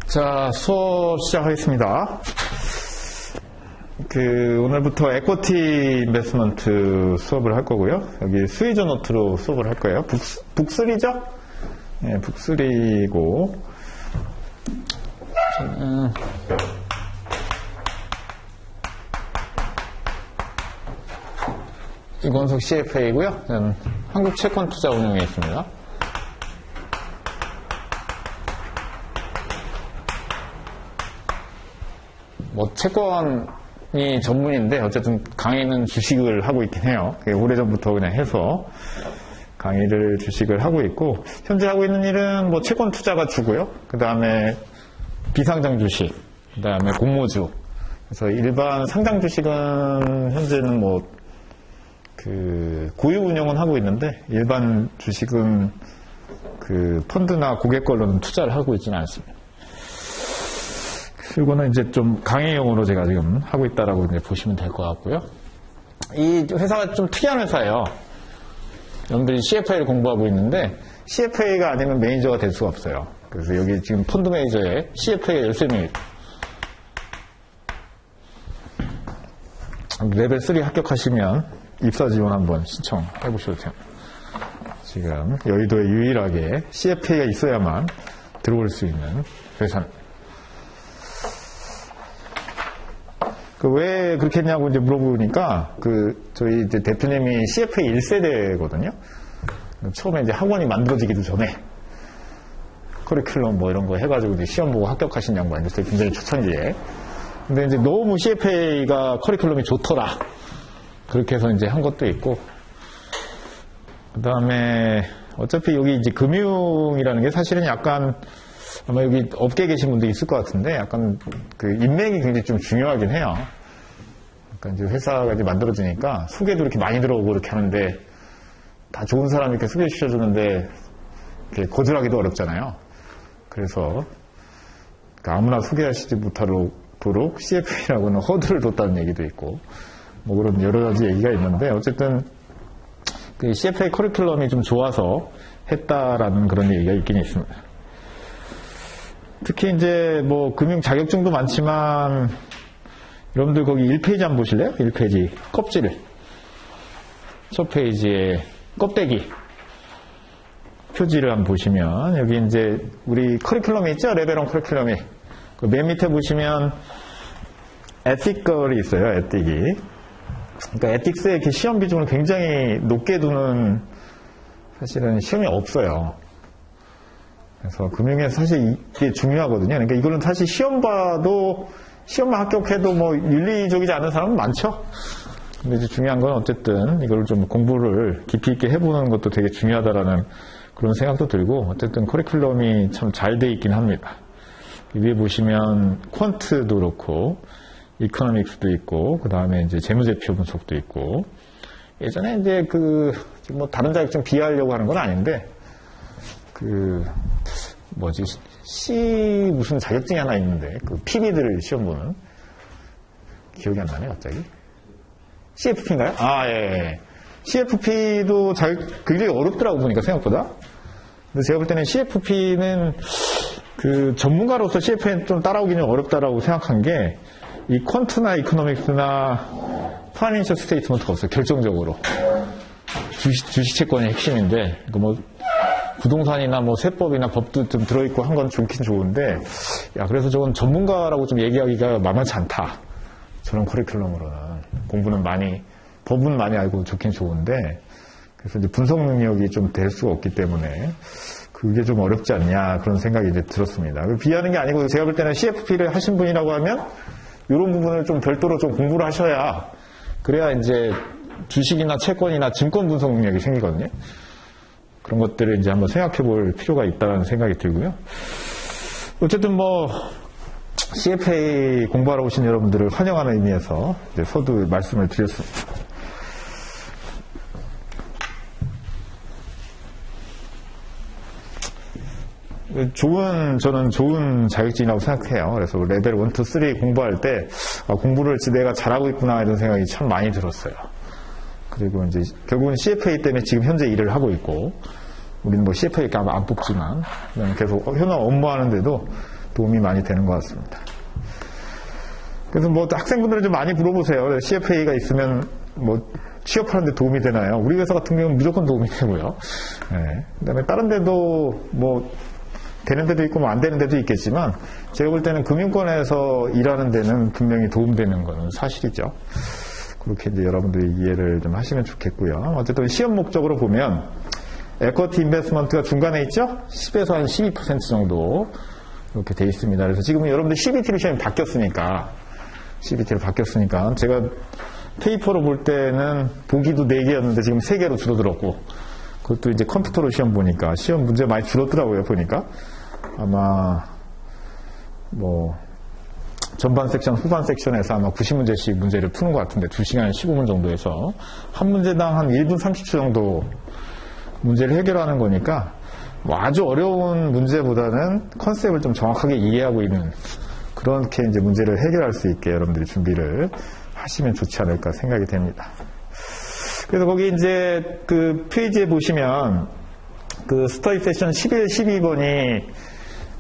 자, 수업 시작하겠습니다. 오늘부터 에쿼티 인베스트먼트 수업을 할 거고요. 여기 스위저 노트로 수업을 할 거예요. 북3죠? 네, 북3고. 이건석 CFA고요. 저는 한국채권투자운용에 있습니다. 채권이 전문인데 어쨌든 강의는 주식을 하고 있긴 해요. 오래전부터 그냥 해서 강의를 주식을 하고 있고, 현재 하고 있는 일은 채권 투자가 주고요. 그 다음에 비상장 주식, 그 다음에 공모주. 그래서 일반 상장 주식은 현재는 고유 운영은 하고 있는데, 일반 주식은 펀드나 고객 걸로는 투자를 하고 있지는 않습니다. 이거는 이제 좀 강의용으로 제가 지금 하고 있다라고 이제 보시면 될 것 같고요. 이 회사가 좀 특이한 회사예요. 여러분들이 CFA를 공부하고 있는데, CFA가 아니면 매니저가 될 수가 없어요. 그래서 여기 지금 펀드 매니저에 CFA가 13명이 레벨 3 합격하시면 입사 지원 한번 신청해 보셔도 됩니다. 지금 여의도에 유일하게 CFA가 있어야만 들어올 수 있는 회사입니다. 왜 그렇게 했냐고 이제 물어보니까, 저희 이제 대표님이 CFA 1세대거든요. 처음에 이제 학원이 만들어지기도 전에, 커리큘럼 이런 거 해가지고 이제 시험 보고 합격하신 양반이었어요. 굉장히 초창기에. 근데 이제 너무 CFA가 커리큘럼이 좋더라. 그렇게 해서 이제 한 것도 있고, 그 다음에 어차피 여기 이제 금융이라는 게 사실은 약간, 아마 여기 업계에 계신 분들이 있을 것 같은데, 약간 인맥이 굉장히 좀 중요하긴 해요. 그러니까 이제 회사가 이제 만들어지니까 소개도 이렇게 많이 들어오고 이렇게 하는데, 다 좋은 사람 이렇게 소개시켜주는데, 이렇게 거절하기도 어렵잖아요. 그래서 아무나 소개하시지 못하도록 CFA라고는 허들을 뒀다는 얘기도 있고, 그런 여러 가지 얘기가 있는데, 어쨌든 CFA 커리큘럼이 좀 좋아서 했다라는 그런 얘기가 있긴 있습니다. 특히 이제 금융 자격증도 많지만, 여러분들 거기 1페이지 한번 보실래요? 1페이지 껍질을, 첫 페이지에 껍데기 표지를 한번 보시면, 여기 이제 우리 커리큘럼이 있죠? 레벨 1 커리큘럼이. 맨 밑에 보시면 에틱걸이 있어요. 에틱이. 그러니까 에틱스의 이렇게 시험 비중을 굉장히 높게 두는, 사실은 시험이 없어요. 그래서 금융에서 사실 이게 중요하거든요. 그러니까 이거는 사실 시험만 합격해도 윤리적이지 않은 사람은 많죠. 근데 이제 중요한 건 어쨌든 이걸 좀 공부를 깊이 있게 해보는 것도 되게 중요하다라는 그런 생각도 들고, 어쨌든 커리큘럼이 참 잘 돼 있긴 합니다. 위에 보시면 퀀트도 그렇고, 이코노믹스도 있고, 그 다음에 이제 재무제표 분석도 있고, 예전에 이제 다른 자격증 비하하려고 하는 건 아닌데, C 무슨 자격증이 하나 있는데, PB들 시험 보는. 기억이 안 나네, 갑자기. CFP인가요? 예. CFP도 굉장히 어렵더라고, 보니까, 생각보다. 근데 제가 볼 때는 CFP는 전문가로서 CFP는 좀 따라오기는 어렵다라고 생각한 게, 이 퀀트나 이코노믹스나 파이낸셜 스테이트먼트가 없어요, 결정적으로. 주식채권의 핵심인데, 부동산이나 세법이나 법도 좀 들어있고 한 건 좋긴 좋은데, 그래서 저건 전문가라고 좀 얘기하기가 만만치 않다. 저런 커리큘럼으로는. 법은 많이 알고 좋긴 좋은데, 그래서 이제 분석 능력이 좀 될 수가 없기 때문에, 그게 좀 어렵지 않냐, 그런 생각이 이제 들었습니다. 비하는 게 아니고, 제가 볼 때는 CFP를 하신 분이라고 하면, 이런 부분을 좀 별도로 좀 공부를 하셔야, 그래야 이제 주식이나 채권이나 증권 분석 능력이 생기거든요. 그런 것들을 이제 한번 생각해 볼 필요가 있다는 생각이 들고요. 어쨌든 CFA 공부하러 오신 여러분들을 환영하는 의미에서 이제 서두 말씀을 드렸습니다. 저는 좋은 자격증이라고 생각해요. 그래서 레벨 1, 2, 3 공부할 때, 공부를 내가 잘하고 있구나, 이런 생각이 참 많이 들었어요. 그리고 이제 결국은 CFA 때문에 지금 현재 일을 하고 있고, 우리는 CFA 아마 안 뽑지만, 계속 현업 업무하는데도 도움이 많이 되는 것 같습니다. 그래서 뭐 학생분들은 좀 많이 물어보세요. CFA가 있으면 뭐 취업하는데 도움이 되나요? 우리 회사 같은 경우는 무조건 도움이 되고요. 네. 그다음에 다른 데도 뭐 되는 데도 있고 뭐 안 되는 데도 있겠지만 제가 볼 때는 금융권에서 일하는 데는 분명히 도움되는 건 사실이죠. 그렇게 이제 여러분들이 이해를 좀 하시면 좋겠고요. 어쨌든 시험 목적으로 보면 에쿼티 인베스트먼트가 중간에 있죠? 10에서 한 12% 정도 이렇게 돼 있습니다. 그래서 지금 여러분들 CBT로 시험이 바뀌었으니까 제가 페이퍼로 볼 때는 보기도 4개였는데 지금 3개로 줄어들었고 그것도 이제 컴퓨터로 시험 보니까 시험 문제 많이 줄었더라고요. 보니까 아마 뭐 전반 섹션, 후반 섹션에서 아마 90문제씩 문제를 푸는 것 같은데 2시간 15분 정도에서 한 문제당 한 1분 30초 정도 문제를 해결하는 거니까 뭐 아주 어려운 문제보다는 컨셉을 좀 정확하게 이해하고 있는 그렇게 이제 문제를 해결할 수 있게 여러분들이 준비를 하시면 좋지 않을까 생각이 됩니다. 그래서 거기 이제 그 페이지에 보시면 그 스터디 세션 11, 12번이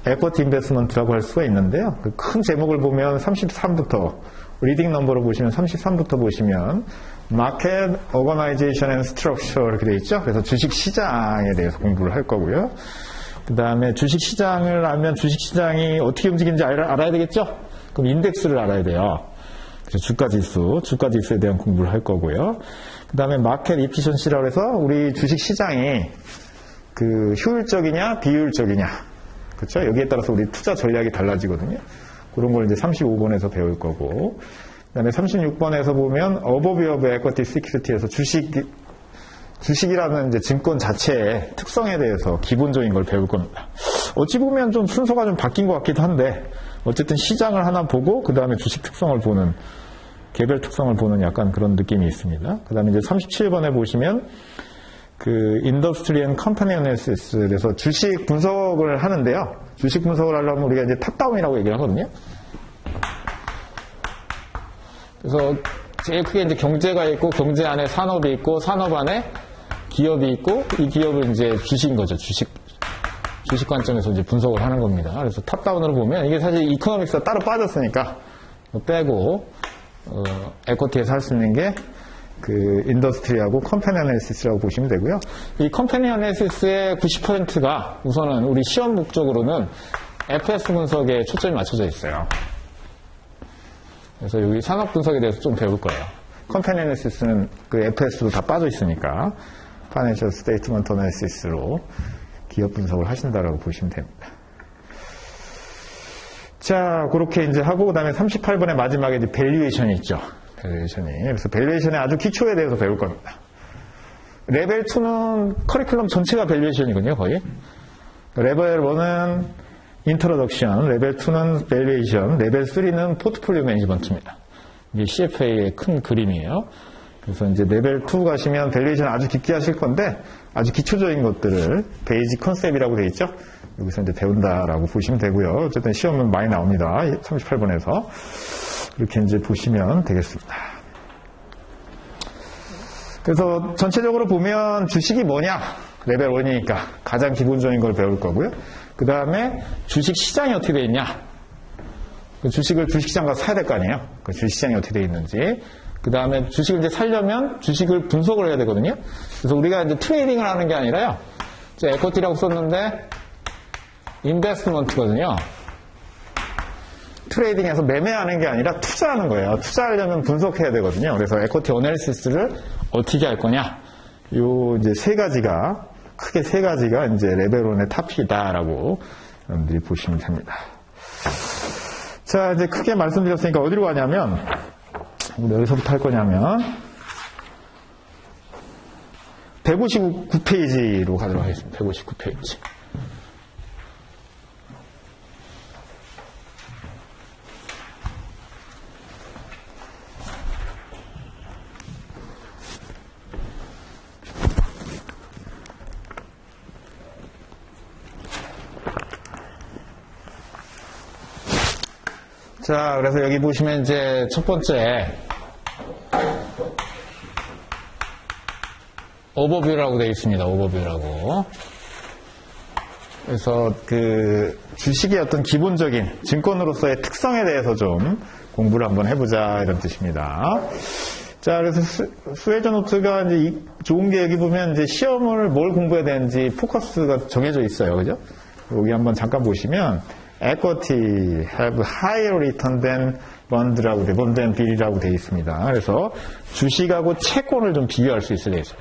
에쿼티 인베스트먼트라고 할 수가 있는데요. 그 큰 제목을 보면 33부터 리딩 넘버로 보시면 33부터 보시면 마켓, 오거나이제이션 앤 스트럭처 이렇게 되어 있죠. 그래서 주식 시장에 대해서 공부를 할 거고요. 그 다음에 주식 시장을 알면 주식 시장이 어떻게 움직이는지 알아야 되겠죠? 그럼 인덱스를 알아야 돼요. 그래서 주가지수에 대한 공부를 할 거고요. 그 다음에 마켓 이피션시라고 해서 우리 주식 시장이 그 효율적이냐, 비효율적이냐. 그렇죠? 여기에 따라서 우리 투자 전략이 달라지거든요. 그런 걸 이제 35번에서 배울 거고. 그 다음에 36번에서 보면 Overview of Equity Security에서 주식이라는 이제 증권 자체의 특성에 대해서 기본적인 걸 배울 겁니다. 어찌 보면 좀 순서가 좀 바뀐 것 같기도 한데, 어쨌든 시장을 하나 보고, 그 다음에 주식 특성을 보는, 개별 특성을 보는 약간 그런 느낌이 있습니다. 그 다음에 이제 37번에 보시면, 그, Industry and Company Analysis에서 주식 분석을 하는데요. 주식 분석을 하려면 우리가 이제 탑다운이라고 얘기를 하거든요. 그래서 제일 크게 이제 경제가 있고, 경제 안에 산업이 있고, 산업 안에 기업이 있고, 이 기업은 이제 주식인 거죠. 주식 관점에서 이제 분석을 하는 겁니다. 그래서 탑다운으로 보면, 이게 사실 이코노믹스가 따로 빠졌으니까, 빼고, 에쿼티에서 할 수 있는 게, 그, 인더스트리하고 컴퍼니 애널리시스라고 보시면 되고요. 이 컴퍼니 애널리시스의 90%가 우선은 우리 시험 목적으로는 FS 분석에 초점이 맞춰져 있어요. 그래서 여기 산업 분석에 대해서 좀 배울 거예요. 컴퍼니 애널리시스는 그 FS로 다 빠져 있으니까, 파이낸셜 스테이트먼트 애널리시스로 기업 분석을 하신다라고 보시면 됩니다. 자, 그렇게 이제 하고, 그 다음에 38번의 마지막에 이제 밸류에이션이 있죠. 그래서 밸류에이션의 아주 기초에 대해서 배울 겁니다. 레벨 2는 커리큘럼 전체가 밸류에이션이군요, 거의. 레벨 1은 인트로덕션, 레벨 2는 밸류에이션, 레벨 3는 포트폴리오 매니지먼트입니다. 이게 CFA의 큰 그림이에요. 그래서 이제 레벨 2 가시면 밸류에이션 아주 깊게 하실 건데, 아주 기초적인 것들을 베이직 컨셉이라고 되어 있죠. 여기서 이제 배운다라고 보시면 되고요. 어쨌든 시험은 많이 나옵니다. 38번에서. 이렇게 이제 보시면 되겠습니다. 그래서 전체적으로 보면 주식이 뭐냐? 레벨 1이니까 가장 기본적인 걸 배울 거고요. 그 다음에 주식 시장이 어떻게 되어 있냐? 그 주식을 주식시장 가서 사야 될 거 아니에요? 그 주식시장이 어떻게 되어 있는지. 그 다음에 주식을 이제 사려면 주식을 분석을 해야 되거든요. 그래서 우리가 이제 트레이딩을 하는 게 아니라요. 이제 에쿼티라고 썼는데, 인베스트먼트거든요. 트레이딩에서 매매하는 게 아니라 투자하는 거예요. 투자하려면 분석해야 되거든요. 그래서 에쿼티 어널리시스를 어떻게 할 거냐? 요 이제 크게 세 가지가 이제 레벨 1의 탑이다라고 여러분들이 보시면 됩니다. 자, 이제 크게 말씀드렸으니까 어디로 가냐면, 우리 어디서부터 할 거냐면, 159페이지로 가도록 하겠습니다. 159페이지. 자, 그래서 여기 보시면 이제 첫 번째 오버뷰라고 되어 있습니다. 오버뷰라고. 그래서 그 주식의 어떤 기본적인 증권으로서의 특성에 대해서 좀 공부를 한번 해보자 이런 뜻입니다. 자, 그래서 스웨저 노트가 이제 좋은 게 여기 보면 이제 시험을 뭘 공부해야 되는지 포커스가 정해져 있어요. 그죠? 여기 한번 잠깐 보시면 equity have higher return than bond라고 돼, bond and bill이라고 되어 있습니다. 그래서 주식하고 채권을 좀 비교할 수 있어야 되겠어요.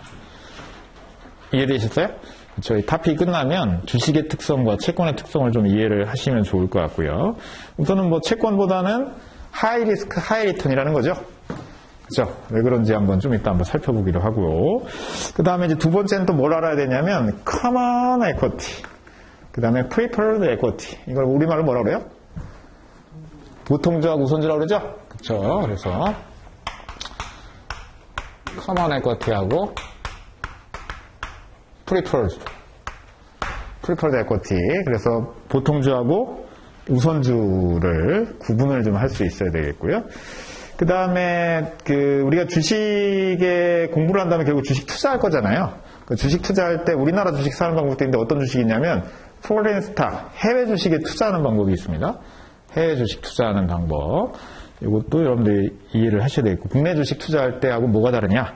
이해되셨어요? 저희 타픽이 끝나면 주식의 특성과 채권의 특성을 좀 이해를 하시면 좋을 것 같고요. 우선은 뭐 채권보다는 하이 리스크, 하이 리턴이라는 거죠. 그죠? 왜 그런지 한번 좀 이따 한번 살펴보기로 하고요. 그 다음에 이제 두 번째는 또 뭘 알아야 되냐면 common equity. 그 다음에 preferred equity. 이걸 우리말로 뭐라 그래요? 보통주하고 우선주라고 그러죠? 그쵸? 그래서 common equity하고 preferred equity. 그래서 보통주하고 우선주를 구분을 좀 할 수 있어야 되겠고요. 그 다음에 우리가 주식에 공부를 한다면 결국 주식 투자할 거잖아요. 그 주식 투자할 때 우리나라 주식 사는 방법도 있는데 어떤 주식이 있냐면 foreign stock, 해외 주식에 투자하는 방법이 있습니다. 해외 주식 투자하는 방법. 이것도 여러분들이 이해를 하셔야 되겠고, 국내 주식 투자할 때하고 뭐가 다르냐?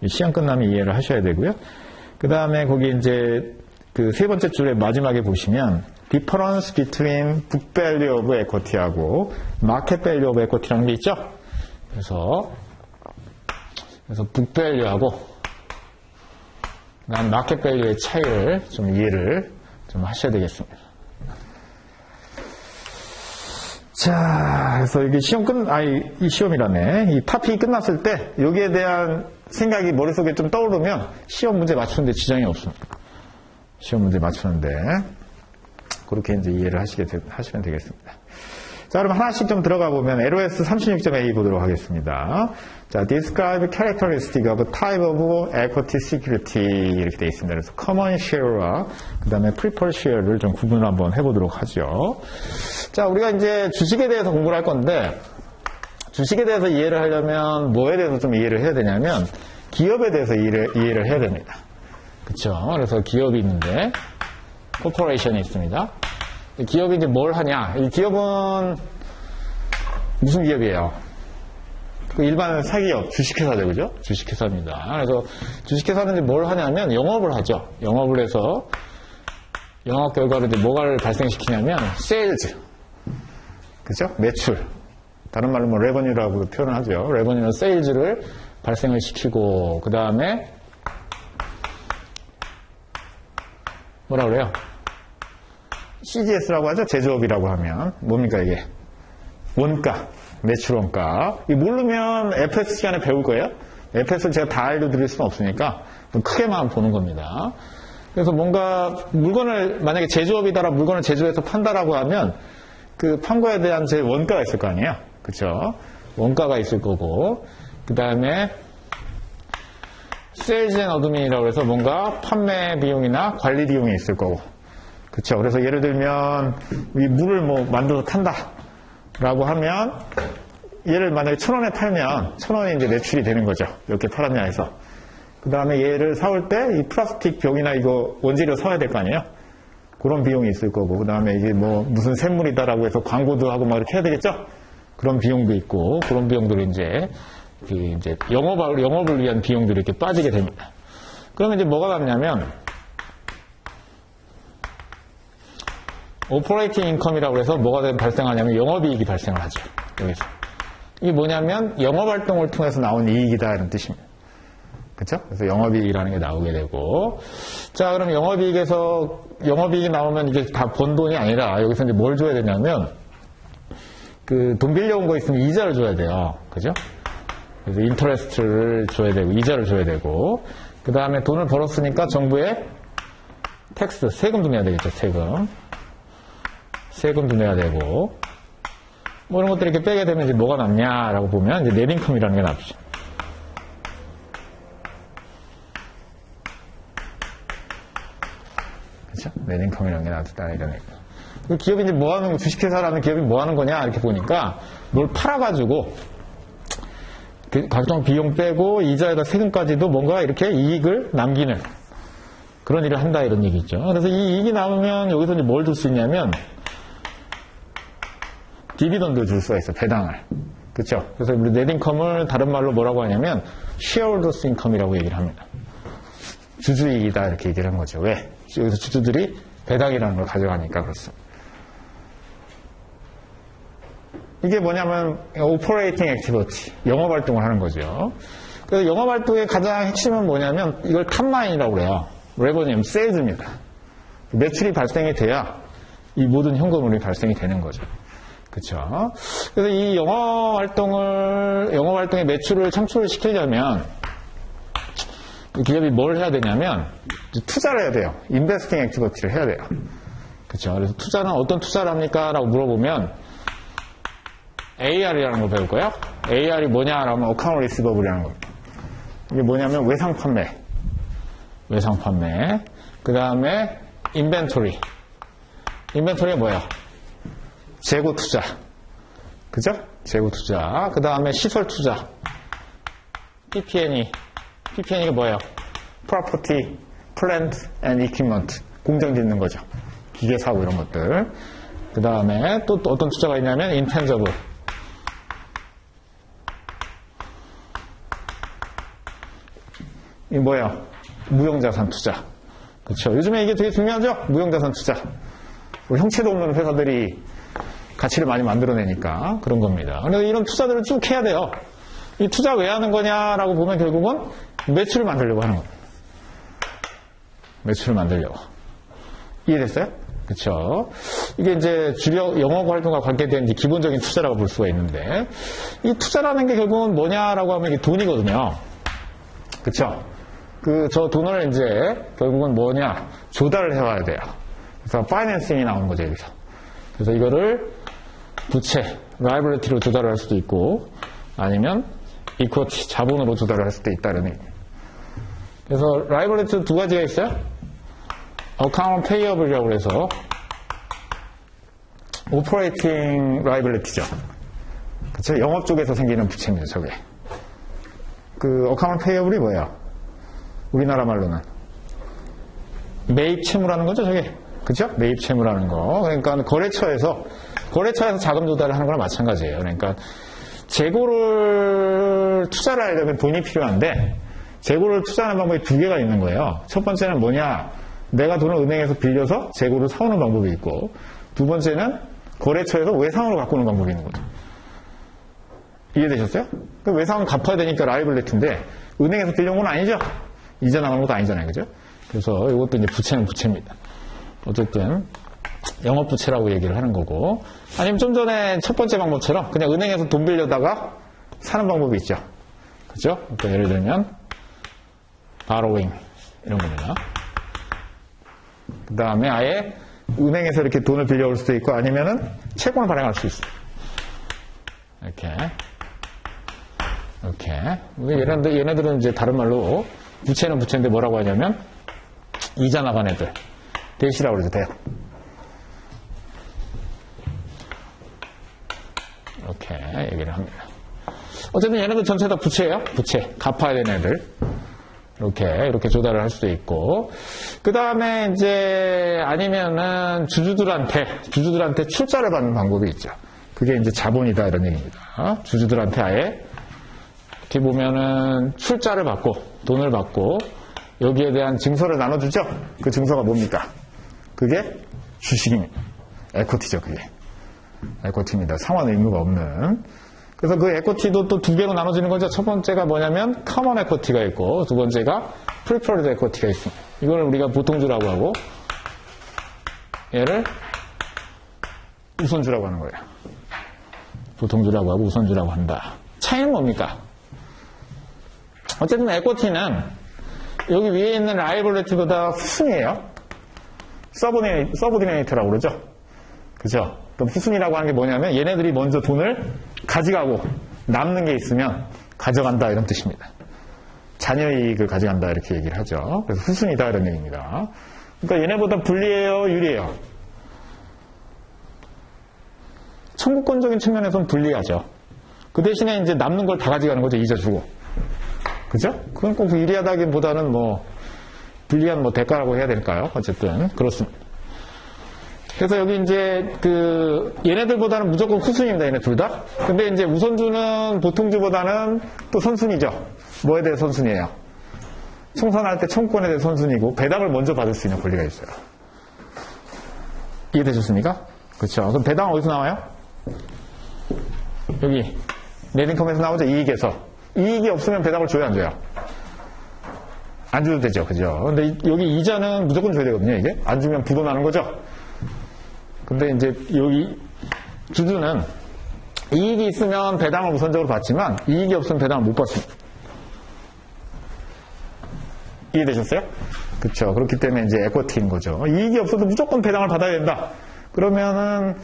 시험 끝나면 이해를 하셔야 되고요. 그 다음에 거기 이제 그 세 번째 줄에 마지막에 보시면 difference between book value of equity하고 market value of equity라는 게 있죠? 그래서 book value하고 그다음 market value의 차이를 좀 이해를 좀 하셔야 되겠습니다. 자, 그래서 이게 이 시험이라네. 이 타픽이 끝났을 때 여기에 대한 생각이 머릿속에 좀 떠오르면 시험 문제 맞추는데 지장이 없습니다. 시험 문제 맞추는데 그렇게 이제 이해를 하시면 되겠습니다. 자, 그럼 하나씩 좀 들어가 보면 LOS 36.A 보도록 하겠습니다. 자, describe characteristic of type of equity security 이렇게 되어 있습니다. 그래서 common share와 그 다음에 preferred share를 좀 구분을 한번 해보도록 하죠. 자, 우리가 이제 주식에 대해서 공부를 할 건데 주식에 대해서 이해를 하려면 뭐에 대해서 좀 이해를 해야 되냐면 기업에 대해서 이해를 해야 됩니다. 그쵸? 그래서 기업이 있는데 corporation이 있습니다. 기업이 이제 뭘 하냐? 이 기업은 무슨 기업이에요? 그 일반 사기업, 주식회사죠, 그죠? 주식회사입니다. 그래서 주식회사는 이제 뭘 하냐면 영업을 하죠. 영업을 해서 영업 결과로 이제 뭐가를 발생시키냐면 세일즈, 그죠? 매출. 다른 말로 뭐 레버뉴라고 표현을 하죠. 레버뉴는 세일즈를 발생을 시키고 그 다음에 뭐라 그래요? CGS라고 하죠. 제조업이라고 하면 뭡니까 이게? 원가, 매출 원가. 이 모르면 FS 시간에 배울 거예요. FS를 제가 다 알려드릴 수는 없으니까 좀 크게만 보는 겁니다. 그래서 뭔가 물건을 만약에 제조업이다라 물건을 제조해서 판다라고 하면 그 판 거에 대한 제 원가가 있을 거 아니에요. 그렇죠? 원가가 있을 거고 그 다음에 세일즈 앤 어드민이라고 해서 뭔가 판매 비용이나 관리 비용이 있을 거고 그렇죠. 그래서 예를 들면 이 물을 뭐 만들어서 탄다라고 하면 얘를 만약에 1,000원에 팔면 1,000원이 이제 매출이 되는 거죠. 이렇게 팔았냐 해서. 그 다음에 얘를 사올 때 이 플라스틱 병이나 이거 원재료 사와야 될 거 아니에요. 그런 비용이 있을 거고 그 다음에 이게 뭐 무슨 샘물이다라고 해서 광고도 하고 막 이렇게 해야 되겠죠. 그런 비용도 있고 그런 비용들이 이제 영업을 위한 비용들이 이렇게 빠지게 됩니다. 그러면 이제 뭐가 남냐면 오퍼레이팅 인컴이라고 해서 뭐가 발생하냐면 영업이익이 발생을 하죠. 여기서. 이게 뭐냐면 영업활동을 통해서 나온 이익이다 이런 뜻입니다. 그렇죠? 그래서 영업이익이라는 게 나오게 되고 자 그럼 영업이익이 나오면 이게 다 번 돈이 아니라 여기서 이제 뭘 줘야 되냐면 그 돈 빌려온 거 있으면 이자를 줘야 돼요. 그죠? 그래서 인터레스트를 줘야 되고 이자를 줘야 되고 그 다음에 돈을 벌었으니까 정부에 텍스, 세금도 내야 되겠죠. 세금도 내야 되고 뭐 이런 것들 이렇게 빼게 되면 이제 뭐가 남냐라고 보면 이제 넷인컴이라는 게 남죠. 그렇죠? 넷인컴이라는 게 나왔다 이런 얘기. 그 기업이 이제 뭐 하는 주식회사라는 기업이 뭐 하는 거냐 이렇게 보니까 뭘 팔아가지고 각종 비용 빼고 이자에다 세금까지도 뭔가 이렇게 이익을 남기는 그런 일을 한다 이런 얘기죠. 그래서 이 이익이 남으면 여기서 이제 뭘 줄 수 있냐면 디비던드 줄 수가 있어요. 배당을. 그렇죠? 그래서 우리 넷인컴을 다른 말로 뭐라고 하냐면 shareholders income이라고 얘기를 합니다. 주주이익이다 이렇게 얘기를 한 거죠. 왜? 여기서 주주들이 배당이라는 걸 가져가니까 그렇습니다. 이게 뭐냐면 operating activity, 영업활동을 하는 거죠. 그래서 영업활동의 가장 핵심은 뭐냐면 이걸 탑라인이라고 그래요. revenue, sales입니다. 매출이 발생이 돼야 이 모든 현금물이 발생이 되는 거죠. 그렇죠? 그래서 이 영업활동의 매출을 창출을 시키려면 기업이 뭘 해야 되냐면 투자를 해야 돼요. investing activity를 해야 돼요. 그렇죠? 그래서 투자는 어떤 투자를 합니까? 라고 물어보면 AR이라는 걸 배울 거예요. AR이 뭐냐라면 account receivabl이라는 거. 이게 뭐냐면 외상 판매. 그 다음에 inventory. inventory가 뭐예요? 재고 투자. 그죠? 재고 투자. 그 다음에 시설 투자. PPN이가 뭐예요? Property, Plant and Equipment. 공장 짓는 거죠. 기계 사고 이런 것들. 그 다음에 또 어떤 투자가 있냐면 intangible. 이게 뭐예요? 무형자산 투자. 그렇죠? 요즘에 이게 되게 중요하죠? 무형자산 투자. 형체도 없는 회사들이 가치를 많이 만들어내니까 그런 겁니다. 그래서 이런 투자들을 쭉 해야 돼요. 이 투자 왜 하는 거냐라고 보면 결국은 매출을 만들려고 하는 거예요. 매출을 만들려고. 이해됐어요? 그렇죠? 이게 이제 주력 영업 활동과 관계된 이제 기본적인 투자라고 볼 수가 있는데 이 투자라는 게 결국은 뭐냐라고 하면 이게 돈이거든요. 그렇죠? 저 돈을 이제 결국은 뭐냐 조달을 해와야 돼요. 그래서 파이낸싱이 나오는 거죠 여기서. 그래서 이거를 부채, 라이블리티로 조달을 할 수도 있고 아니면 이쿼티, 자본으로 조달을 할 수도 있다는 얘기예요. 그래서 라이블리티 두 가지가 있어요. 어카운트 페이어블이라고 해서 오퍼레이팅 라이블리티죠. 그렇죠? 영업 쪽에서 생기는 부채입니다. 저게. 어카운트 페이어블이 뭐예요? 우리나라 말로는 매입 채무라는 거죠, 저게. 그죠? 매입 채무라는 거. 그러니까 거래처에서 자금 조달을 하는 거랑 마찬가지예요. 그러니까 재고를 투자를 하려면 돈이 필요한데 재고를 투자하는 방법이 두 개가 있는 거예요. 첫 번째는 뭐냐? 내가 돈을 은행에서 빌려서 재고를 사오는 방법이 있고 두 번째는 거래처에서 외상으로 갖고 오는 방법이 있는 거죠. 이해되셨어요? 그 외상은 갚아야 되니까 라이블리티인데 은행에서 빌려온 건 아니죠? 이자 나가는 것도 아니잖아요. 그죠? 그래서 이것도 이제 부채는 부채입니다. 어쨌든 영업부채라고 얘기를 하는 거고 아니면 좀 전에 첫 번째 방법처럼 그냥 은행에서 돈 빌려다가 사는 방법이 있죠. 그죠? 그러니까 예를 들면 borrowing 이런 겁니다. 그 다음에 아예 은행에서 이렇게 돈을 빌려올 수도 있고 아니면은 채권을 발행할 수 있어요. 이렇게 얘네들은 이제 다른 말로 부채는 부채인데 뭐라고 하냐면 이자 나간 애들 대시라고 그러죠. 대. 이렇게 얘기를 합니다. 어쨌든 얘네들 전체 다 부채예요. 부채. 갚아야 되는 애들. 이렇게 조달을 할 수도 있고. 그 다음에 이제 아니면은 주주들한테 출자를 받는 방법이 있죠. 그게 이제 자본이다 이런 얘기입니다. 주주들한테 아예 이렇게 보면은 출자를 받고 돈을 받고 여기에 대한 증서를 나눠주죠. 그 증서가 뭡니까? 그게 주식입니다. 에코티죠, 그게. 에코티입니다. 상환 의무가 없는. 그래서 그 에코티도 또 두 개로 나눠지는 거죠. 첫 번째가 뭐냐면 커먼 에코티가 있고 두 번째가 프리퍼리드 에코티가 있습니다. 이걸 우리가 보통주라고 하고 얘를 우선주라고 하는 거예요. 보통주라고 하고 우선주라고 한다. 차이는 뭡니까? 어쨌든 에코티는 여기 위에 있는 라이블리티보다 후순이에요. 서브디네이터라고 그러죠. 그죠? 그럼 후순이라고 하는 게 뭐냐면 얘네들이 먼저 돈을 가져가고 남는 게 있으면 가져간다 이런 뜻입니다. 잔여이익을 가져간다 이렇게 얘기를 하죠. 그래서 후순이다 이런 얘기입니다. 그러니까 얘네보다 불리해요, 유리해요? 청구권적인 측면에서는 불리하죠. 그 대신에 이제 남는 걸 다 가져가는 거죠. 이자 주고. 그죠? 그건 꼭 유리하다기보다는 뭐 불리한 뭐 대가라고 해야 될까요? 어쨌든 그렇습니다. 그래서 여기 이제 얘네들보다는 무조건 후순위입니다. 얘네 둘 다. 근데 이제 우선주는 보통주보다는 또 선순위죠. 뭐에 대해 선순위예요? 총선할 때 청구권에 대해 선순위고 배당을 먼저 받을 수 있는 권리가 있어요. 이해되셨습니까? 그렇죠. 그럼 배당은 어디서 나와요? 여기 넷인컴에서 나오죠. 이익에서. 이익이 없으면 배당을 줘야 안 줘요? 안 줘도 되죠. 그죠? 근데 여기 이자는 무조건 줘야 되거든요. 이게 안 주면 부도 나는 거죠. 근데 이제 여기 주주는 이익이 있으면 배당을 우선적으로 받지만 이익이 없으면 배당을 못 받습니다. 이해되셨어요? 그렇죠. 그렇기 때문에 이제 에쿼티인 거죠. 이익이 없어도 무조건 배당을 받아야 된다. 그러면은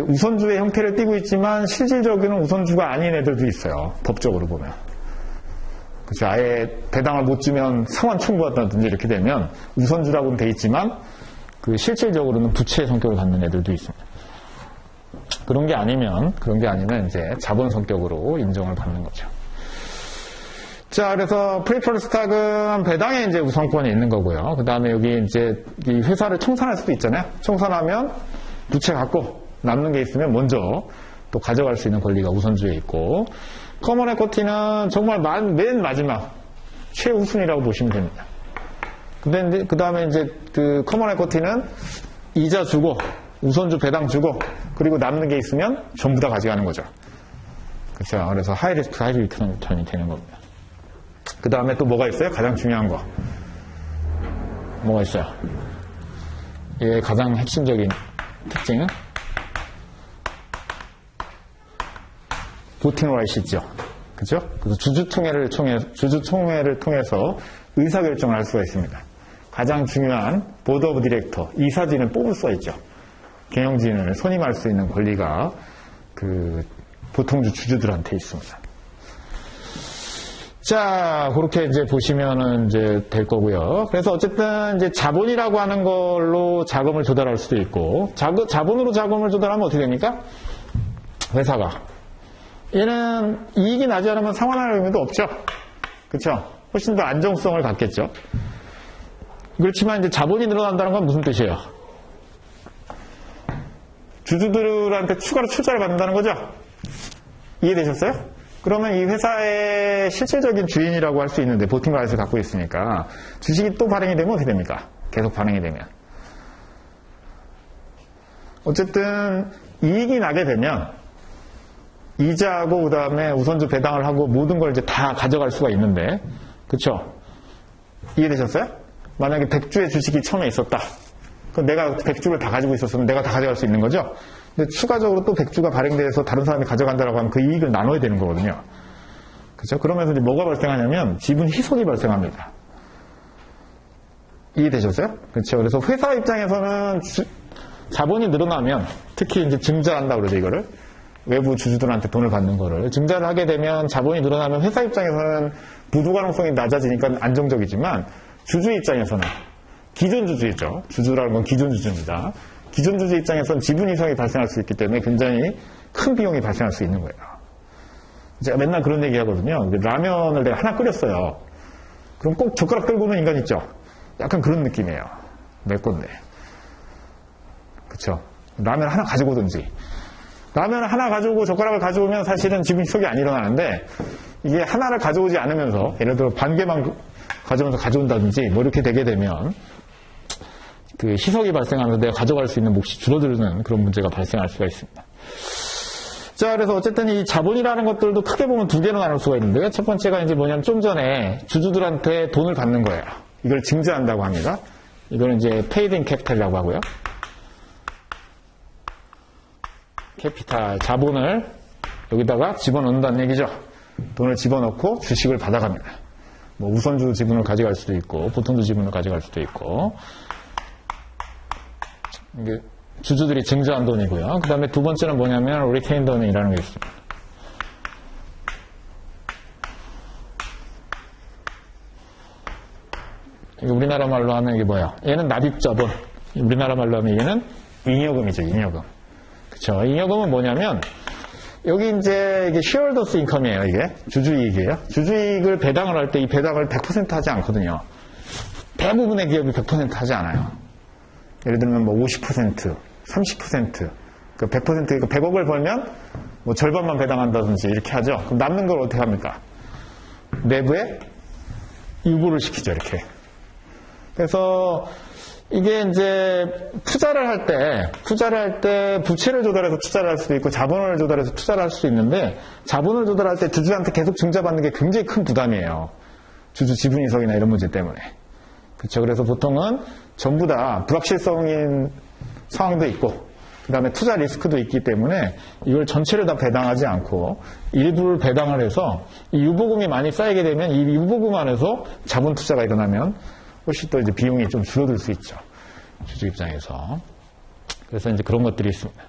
우선주의 형태를 띠고 있지만 실질적으로는 우선주가 아닌 애들도 있어요. 법적으로 보면. 그렇죠. 아예 배당을 못 주면 상환 청구한다든지 이렇게 되면 우선주라고는 돼 있지만 실질적으로는 부채의 성격을 갖는 애들도 있습니다. 그런 게 아니면 이제 자본 성격으로 인정을 받는 거죠. 자, 그래서 프리퍼럴 스탁은 배당에 이제 우선권이 있는 거고요. 그 다음에 여기 이제 이 회사를 청산할 수도 있잖아요. 청산하면 부채 갖고 남는 게 있으면 먼저 또 가져갈 수 있는 권리가 우선주에 있고, 커먼 에쿼티는 정말 맨 마지막 최우순이라고 보시면 됩니다. 근데 그 다음에 이제 커먼 에쿼티는 이자 주고 우선주 배당 주고 그리고 남는 게 있으면 전부 다 가져가는 거죠. 그렇죠. 그래서 하이 리스크 하이 리턴이 되는 겁니다. 그 다음에 또 뭐가 있어요? 가장 중요한 거 뭐가 있어요? 얘의 가장 핵심적인 특징은 보팅 라이트 있죠. 그죠? 그래서 주주총회를 통해서 의사결정을 할 수가 있습니다. 가장 중요한 보드 오브 디렉터, 이사진을 뽑을 수가 있죠. 경영진을 선임할 수 있는 권리가 보통주 주주들한테 있습니다. 자, 그렇게 이제 보시면은 이제 될 거고요. 그래서 어쨌든 이제 자본이라고 하는 걸로 자금을 조달할 수도 있고, 자본으로 자금을 조달하면 어떻게 됩니까? 회사가. 얘는 이익이 나지 않으면 상환할 의미도 없죠. 그렇죠? 훨씬 더 안정성을 갖겠죠. 그렇지만 이제 자본이 늘어난다는 건 무슨 뜻이에요? 주주들한테 추가로 투자를 받는다는 거죠? 이해되셨어요? 그러면 이 회사의 실질적인 주인이라고 할 수 있는데 보팅 라이트를 갖고 있으니까 주식이 또 발행이 되면 어떻게 됩니까? 계속 발행이 되면. 어쨌든 이익이 나게 되면 이자하고 그 다음에 우선주 배당을 하고 모든 걸 이제 다 가져갈 수가 있는데, 그쵸? 이해되셨어요? 만약에 100주의 주식이 처음에 있었다. 그럼 내가 100주를 다 가지고 있었으면 내가 다 가져갈 수 있는 거죠? 근데 추가적으로 또 100주가 발행돼서 다른 사람이 가져간다라고 하면 그 이익을 나눠야 되는 거거든요. 그죠? 그러면서 이제 뭐가 발생하냐면 지분 희석이 발생합니다. 이해되셨어요? 그렇죠. 그래서 회사 입장에서는 자본이 늘어나면 특히 이제 증자한다고 그러죠, 이거를. 외부 주주들한테 돈을 받는 거를. 증자를 하게 되면 자본이 늘어나면 회사 입장에서는 부도 가능성이 낮아지니까 안정적이지만 주주 입장에서는 기존 주주이죠. 주주라는 건 기존 주주입니다. 기존 주주 입장에서는 지분 이상이 발생할 수 있기 때문에 굉장히 큰 비용이 발생할 수 있는 거예요. 제가 맨날 그런 얘기 하거든요. 라면을 내가 하나 끓였어요. 그럼 꼭 젓가락 들고 오는 인간 있죠? 약간 그런 느낌이에요. 내 건데. 그쵸? 라면 하나 가지고 오든지. 라면을 하나 가져오고 젓가락을 가져오면 사실은 지분 희석이 안 일어나는데 이게 하나를 가져오지 않으면서 예를 들어 반 개만 가져오면서 가져온다든지 뭐 이렇게 되게 되면 희석이 발생하면서 내가 가져갈 수 있는 몫이 줄어드는 그런 문제가 발생할 수가 있습니다. 자, 그래서 어쨌든 이 자본이라는 것들도 크게 보면 두 개로 나눌 수가 있는데요. 첫 번째가 이제 뭐냐면 좀 전에 주주들한테 돈을 받는 거예요. 이걸 증자한다고 합니다. 이걸 이제 paid in capital이라고 하고요. 캐피탈, 자본을 여기다가 집어넣는다는 얘기죠. 돈을 집어넣고 주식을 받아갑니다. 뭐 우선주 지분을 가져갈 수도 있고 보통주 지분을 가져갈 수도 있고 이게 주주들이 증자한 돈이고요. 그 다음에 두 번째는 뭐냐면 retained earning이라는 게 있습니다. 이게 우리나라 말로 하면 이게 뭐야? 얘는 납입자본. 우리나라 말로 하면 얘는 잉여금이죠, 잉여금. 그쵸. 잉여금은 뭐냐면, 여기 이제 이게 shareholders income이에요, 이게. 주주이익이에요. 주주이익을 배당을 할 때 이 배당을 100% 하지 않거든요. 대부분의 기업이 100% 하지 않아요. 예를 들면 뭐 50%, 30%, 그 100%, 그러니까 100억을 벌면 뭐 절반만 배당한다든지 이렇게 하죠. 그럼 남는 걸 어떻게 합니까? 내부에 유보를 시키죠, 이렇게. 그래서 이게 이제 투자를 할 때 부채를 조달해서 투자를 할 수도 있고 자본을 조달해서 투자를 할 수도 있는데 자본을 조달할 때 주주한테 계속 증자받는 게 굉장히 큰 부담이에요. 주주 지분 이석이나 이런 문제 때문에. 그렇죠. 그래서 보통은 전부 다 불확실성인 상황도 있고 그 다음에 투자 리스크도 있기 때문에 이걸 전체를 다 배당하지 않고 일부를 배당을 해서 이 유보금이 많이 쌓이게 되면 이 유보금 안에서 자본 투자가 일어나면 훨씬 더 이제 비용이 좀 줄어들 수 있죠. 주주 입장에서. 그래서 이제 그런 것들이 있습니다.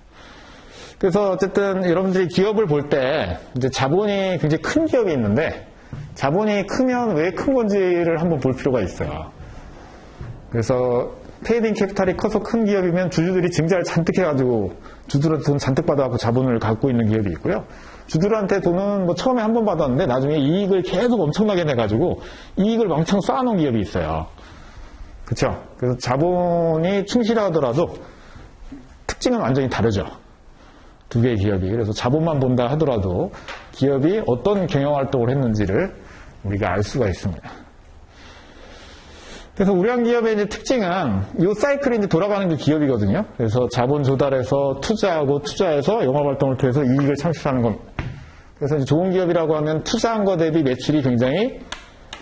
그래서 어쨌든 여러분들이 기업을 볼 때 이제 자본이 굉장히 큰 기업이 있는데 자본이 크면 왜 큰 건지를 한번 볼 필요가 있어요. 그래서 페이딩 캐피탈이 커서 큰 기업이면 주주들이 증자를 잔뜩 해가지고 주주들한테 돈 잔뜩 받아갖고 자본을 갖고 있는 기업이 있고요. 주주들한테 돈은 뭐 처음에 한 번 받았는데 나중에 이익을 계속 엄청나게 내가지고 이익을 왕창 쌓아놓은 기업이 있어요. 그렇죠? 그래서 자본이 충실하더라도 특징은 완전히 다르죠. 두 개의 기업이. 그래서 자본만 본다 하더라도 기업이 어떤 경영활동을 했는지를 우리가 알 수가 있습니다. 그래서 우량 기업의 이제 특징은 이 사이클이 이제 돌아가는 게 기업이거든요. 그래서 자본 조달해서 투자하고 투자해서 영업활동을 통해서 이익을 창출하는 겁니다. 그래서 이제 좋은 기업이라고 하면 투자한 거 대비 매출이 굉장히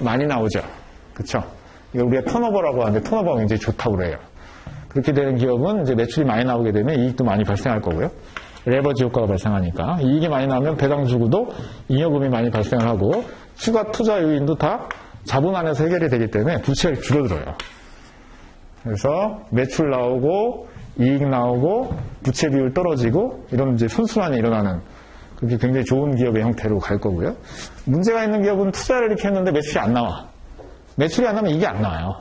많이 나오죠. 그렇죠? 이걸 우리가 턴오버라고 하는데 턴오버가 굉장히 좋다고 그래요. 그렇게 되는 기업은 이제 매출이 많이 나오게 되면 이익도 많이 발생할 거고요. 레버지 효과가 발생하니까 이익이 많이 나면 배당 주고도 잉여금이 많이 발생을 하고 추가 투자 요인도 다 자본 안에서 해결이 되기 때문에 부채가 줄어들어요. 그래서 매출 나오고 이익 나오고 부채 비율 떨어지고 이런 이제 선순환이 일어나는 그게 굉장히 좋은 기업의 형태로 갈 거고요. 문제가 있는 기업은 투자를 이렇게 했는데 매출이 안 나와. 매출이 안 나면 이게 안 나와요.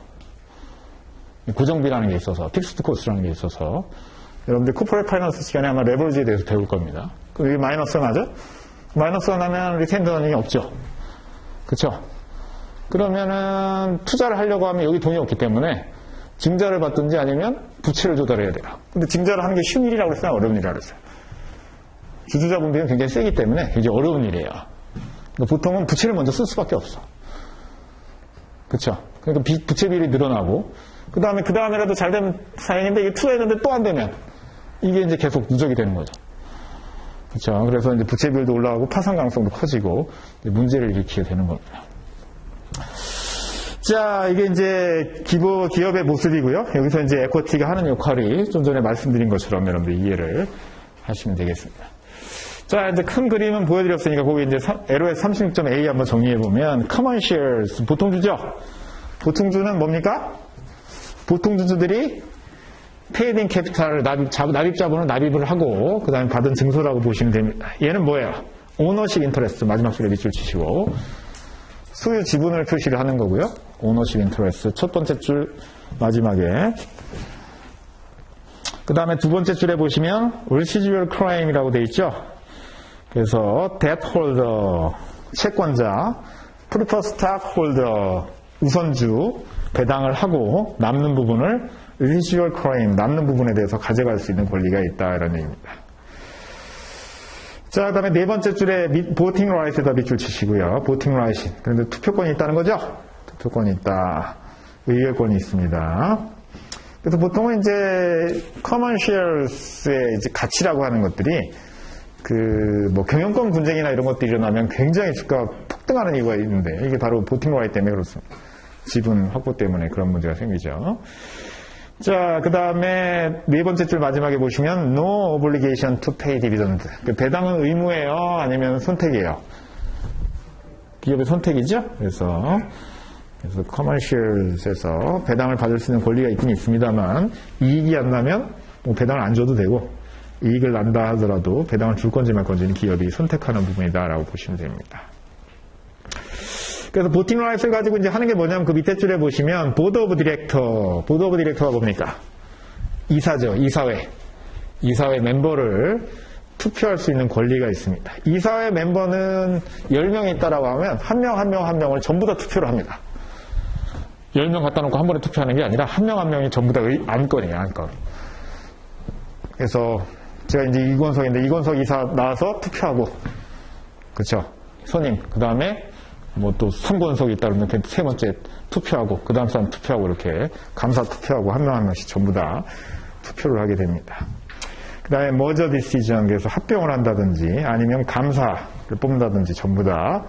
고정비라는 게 있어서 픽스드 코스트라는 게 있어서 여러분들 코퍼레이트 파이낸스 시간에 아마 레버리지에 대해서 배울 겁니다. 그럼 이게 마이너스가 나죠? 마이너스가 나면 리테인드 어닝이 없죠. 그렇죠? 그러면은 투자를 하려고 하면 여기 돈이 없기 때문에 증자를 받든지 아니면 부채를 조달해야 돼요. 근데 증자를 하는 게 쉬운 일이라고 했어요? 어려운 일이라고 했어요? 주주자본 비용이 굉장히 세기 때문에 굉장히 어려운 일이에요. 그러니까 보통은 부채를 먼저 쓸 수밖에 없어. 그렇죠? 그러니까 부채 비율이 늘어나고 그 다음에라도 잘 되면 다행인데 이게 투자했는데 또 안 되면 이게 이제 계속 누적이 되는 거죠. 그렇죠? 그래서 이제 부채 비율도 올라가고 파산 가능성도 커지고 문제를 일으키게 되는 겁니다. 자, 이게 이제 기업의 모습이고요. 여기서 이제 에쿼티가 하는 역할이 좀 전에 말씀드린 것처럼 여러분들 이해를 하시면 되겠습니다. 자, 이제 큰 그림은 보여드렸으니까 거기 이제 LOS 36.A 한번 정리해보면 common shares, 보통주죠? 보통주는 뭡니까? 보통주주들이 페이딩 캐피탈을 납입자본을 납입을 하고 그 다음에 받은 증서라고 보시면 됩니다. 얘는 뭐예요? 오너십 인터레스트 마지막 줄에 밑줄 치시고 소유 지분을 표시를 하는 거고요. 오너십 인터레스트 첫 번째 줄 마지막에 그 다음에 두 번째 줄에 보시면 residual claim이라고 되어 있죠. 그래서 debt holder 채권자 preferred stockholder 우선주 배당을 하고 남는 부분을 residual claim 남는 부분에 대해서 가져갈 수 있는 권리가 있다 이런 얘기입니다. 자, 그 다음에 네 번째 줄에 voting right에다 밑줄 치시고요. voting right. 그런데 투표권이 있다는 거죠? 투표권이 있다. 의결권이 있습니다. 그래서 보통은 이제 common shares의 이제 가치라고 하는 것들이 뭐 경영권 분쟁이나 이런 것들이 일어나면 굉장히 주가가 폭등하는 이유가 있는데 이게 바로 voting right 때문에 그렇습니다. 지분 확보 때문에 그런 문제가 생기죠. 자, 그 다음에 네 번째 줄 마지막에 보시면 no obligation to pay dividend. 배당은 의무예요? 아니면 선택이에요? 기업의 선택이죠? 그래서 common shares에서 배당을 받을 수 있는 권리가 있긴 있습니다만 이익이 안 나면 뭐 배당을 안 줘도 되고 이익을 난다 하더라도 배당을 줄 건지 말 건지는 기업이 선택하는 부분이다라고 보시면 됩니다. 그래서 보팅 라이트를 가지고 이제 하는 게 뭐냐면 그 밑에 줄에 보시면 보드 오브 디렉터. 보드 오브 디렉터가 뭡니까? 이사죠. 이사회 멤버를 투표할 수 있는 권리가 있습니다. 이사회 멤버는 10명이 있다라고 하면 한 명을 전부 다 투표를 합니다. 10명 갖다 놓고 한 번에 투표하는 게 아니라 한 명 한 명이 전부 다 안건이에요, 안건. 그래서 제가 이제 이권석인데 이권석 이사 나와서 투표하고, 그쵸? 선임. 그 다음에 뭐 또 3권석이 있다 그러면 세 번째 투표하고, 그 다음 사람 투표하고 이렇게 감사 투표하고 한 명 한 명씩 전부 다 투표를 하게 됩니다. 그 다음에 머저 디시전, 그래서 합병을 한다든지 아니면 감사를 뽑는다든지 전부 다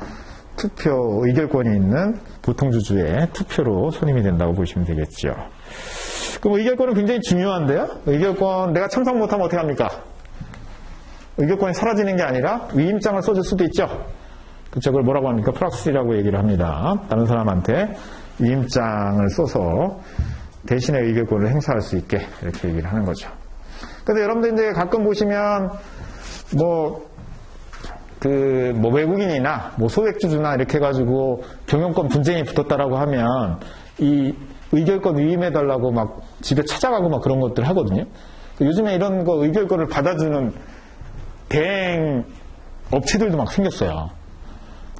투표, 의결권이 있는 보통주주의 투표로 선임이 된다고 보시면 되겠죠. 그럼 의결권은 굉장히 중요한데요. 의결권, 내가 참석 못하면 어떻게 합니까? 의결권이 사라지는 게 아니라 위임장을 써줄 수도 있죠. 그쵸? 그걸 뭐라고 합니까? 프락시라고 얘기를 합니다. 다른 사람한테 위임장을 써서 대신에 의결권을 행사할 수 있게 이렇게 얘기를 하는 거죠. 그래서 여러분들 이제 가끔 보시면 외국인이나 소액주주나 이렇게 해가지고 경영권 분쟁이 붙었다라고 하면 이 의결권 위임해달라고 막 집에 찾아가고 막 그런 것들 하거든요. 요즘에 이런 거 의결권을 받아주는 대행 업체들도 막 생겼어요.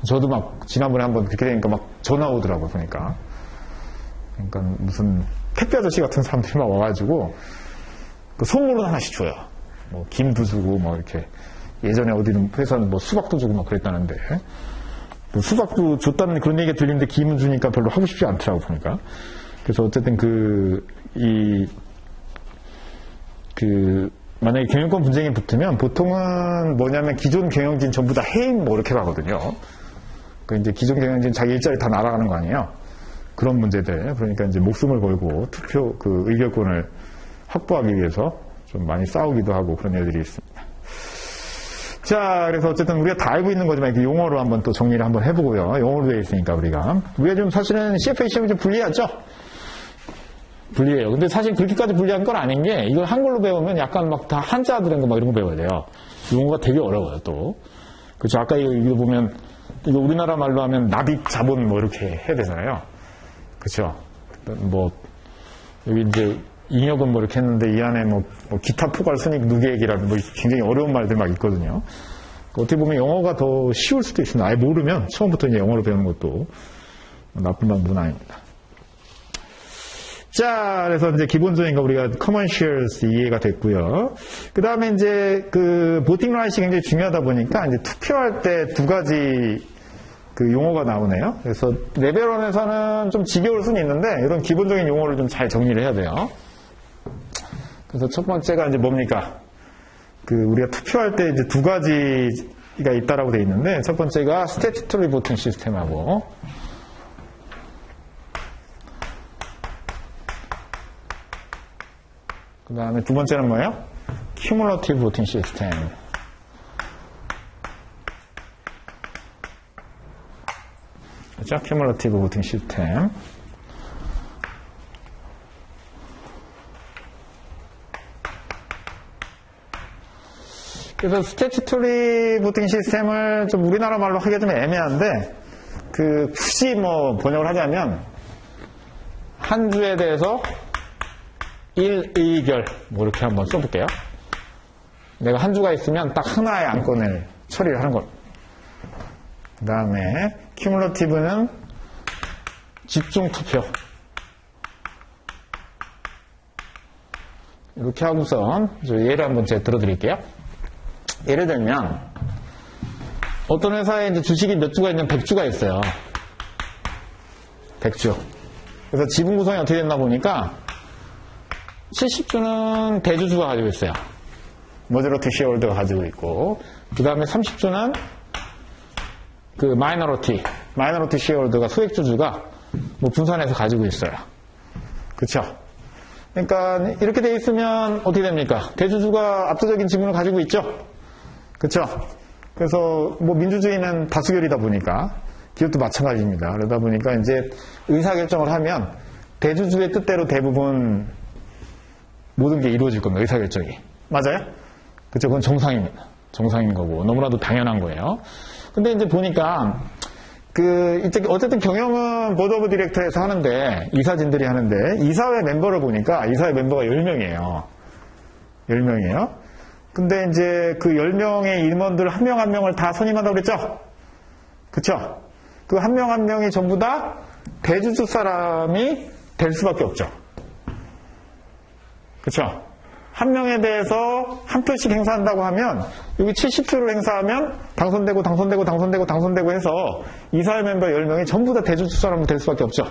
저도 막 지난번에 한번 그렇게 되니까 막 전화 오더라고요, 보니까. 그러니까 무슨 택배 아저씨 같은 사람들이 막 와가지고 그 선물은 하나씩 줘요. 뭐 김도 주고 뭐 이렇게 예전에 어디는 회사는 뭐 수박도 주고 막 그랬다는데 수박도 줬다는 그런 얘기가 들리는데 김은 주니까 별로 하고 싶지 않더라고 보니까. 그래서 어쨌든 만약에 경영권 분쟁이 붙으면 보통은 뭐냐면 기존 경영진 전부 다 해임 뭐 이렇게 가거든요. 그 이제 기존 경영진 자기 일자리 다 날아가는 거 아니에요. 그런 문제들. 그러니까 이제 목숨을 걸고 투표 의결권을 확보하기 위해서 좀 많이 싸우기도 하고 그런 애들이 있습니다. 자, 그래서 어쨌든 우리가 다 알고 있는 거지만 이렇게 용어로 한번 또 정리를 한번 해보고요. 영어로 되어 있으니까 우리가 좀 사실은 CFA 시험이 좀 불리하죠? 불리해요. 근데 사실 그렇게까지 불리한 건 아닌 게 이걸 한글로 배우면 약간 막 다 한자 들은 거 막 이런 거 배워야 돼요. 용어가 되게 어려워요, 또. 그렇죠. 아까 이거 보면 이거 우리나라 말로 하면 납입 자본 뭐 이렇게 해야 되잖아요. 그렇죠. 뭐 여기 이제 잉여금 뭐 이렇게 했는데 이 안에 뭐 기타 포괄 순익 누계액이라든 뭐 굉장히 어려운 말들 막 있거든요. 어떻게 보면 영어가 더 쉬울 수도 있습니다. 아예 모르면 처음부터 이제 영어로 배우는 것도 나쁜 방법은 아닙니다. 자, 그래서 이제 기본적인 거 우리가 커머셜스 이해가 됐고요. 그 다음에 이제 보팅 라이트가 굉장히 중요하다 보니까 이제 투표할 때 두 가지 용어가 나오네요. 그래서 레벨 1에서는 좀 지겨울 수는 있는데 이런 기본적인 용어를 좀 잘 정리를 해야 돼요. 그래서 첫 번째가 이제 뭡니까? 우리가 투표할 때 이제 두 가지가 있다라고 돼 있는데 첫 번째가 스태튜토리 보팅 시스템하고 그 다음에 두 번째는 뭐예요? 큐뮬러티브 보팅 시스템. 그렇죠? 큐뮬러티브 보팅 시스템. 그래서 스태튜토리 보팅 시스템을 좀 우리나라 말로 하기가 좀 애매한데 굳이 뭐 번역을 하자면 한 주에 대해서 1의결 뭐 이렇게 한번 써볼게요. 내가 한 주가 있으면 딱 하나의 안건을 처리를 하는 겁니다. 그 다음에 큐뮬러티브는 집중 투표. 이렇게 하고선 예를 한번 제가 들어드릴게요. 예를 들면 어떤 회사에 이제 주식이 몇 주가 있는 100주가 있어요. 100주. 그래서 지분 구성이 어떻게 됐나 보니까 70주는 대주주가 가지고 있어요. 머저리티 쉐어홀더가 가지고 있고, 그 다음에 30주는 마이너리티 쉐어홀더가 소액주주가 뭐 분산해서 가지고 있어요. 그쵸? 그러니까 이렇게 돼 있으면 어떻게 됩니까? 대주주가 압도적인 지분을 가지고 있죠? 그쵸? 그래서 뭐 민주주의는 다수결이다 보니까 기업도 마찬가지입니다. 그러다 보니까 이제 의사결정을 하면 대주주의 뜻대로 대부분 모든 게 이루어질 겁니다. 의사결정이. 맞아요? 그쵸? 그건 정상입니다. 정상인 거고 너무나도 당연한 거예요. 근데 이제 보니까 어쨌든 경영은 보드 오브 디렉터에서 하는데 이사진들이 하는데 이사회 멤버를 보니까 이사회 멤버가 10명이에요. 10명이에요. 근데 이제 그 10명의 임원들 한 명 한 명을 다 선임한다고 그랬죠? 그쵸? 그 한 명 한 명이 전부 다 대주주 사람이 될 수밖에 없죠. 그쵸? 한 명에 대해서 한 표씩 행사한다고 하면 여기 70표를 행사하면 당선되고 해서 이사회 멤버 10명이 전부 다 대주주 사람이 될 수밖에 없죠.